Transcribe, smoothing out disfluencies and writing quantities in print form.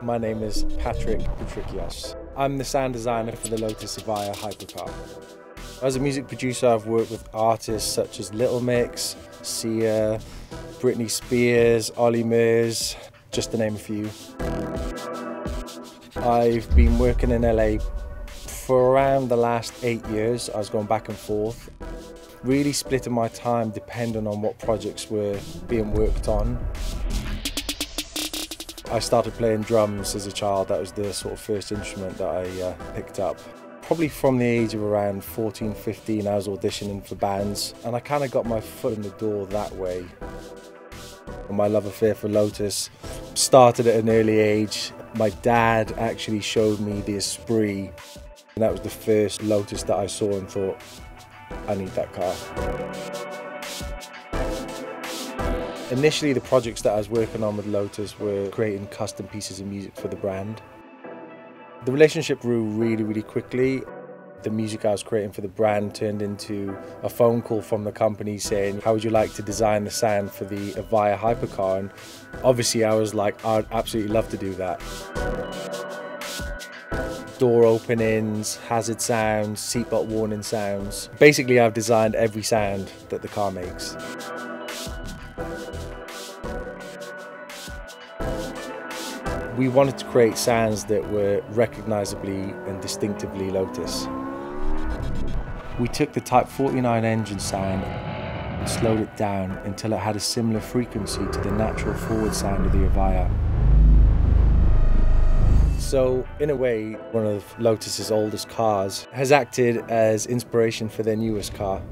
My name is Patrick Patrikios. I'm the sound designer for the Lotus Evija hypercar. As a music producer, I've worked with artists such as Little Mix, Sia, Britney Spears, Ollie Murs, just to name a few. I've been working in LA for around the last 8 years. I was going back and forth, really splitting my time depending on what projects were being worked on. I started playing drums as a child. That was the sort of first instrument that I picked up. Probably from the age of around 14, 15, I was auditioning for bands, and I kind of got my foot in the door that way. My love affair for Lotus started at an early age. My dad actually showed me the Esprit, and that was the first Lotus that I saw and thought, I need that car. Initially, the projects that I was working on with Lotus were creating custom pieces of music for the brand. The relationship grew really, really quickly. The music I was creating for the brand turned into a phone call from the company saying, how would you like to design the sound for the Evija hypercar? And obviously I was like, I'd absolutely love to do that. Door openings, hazard sounds, seatbelt warning sounds. Basically, I've designed every sound that the car makes. We wanted to create sounds that were recognisably and distinctively Lotus. We took the Type 49 engine sound and slowed it down until it had a similar frequency to the natural forward sound of the Evija. So, in a way, one of Lotus's oldest cars has acted as inspiration for their newest car.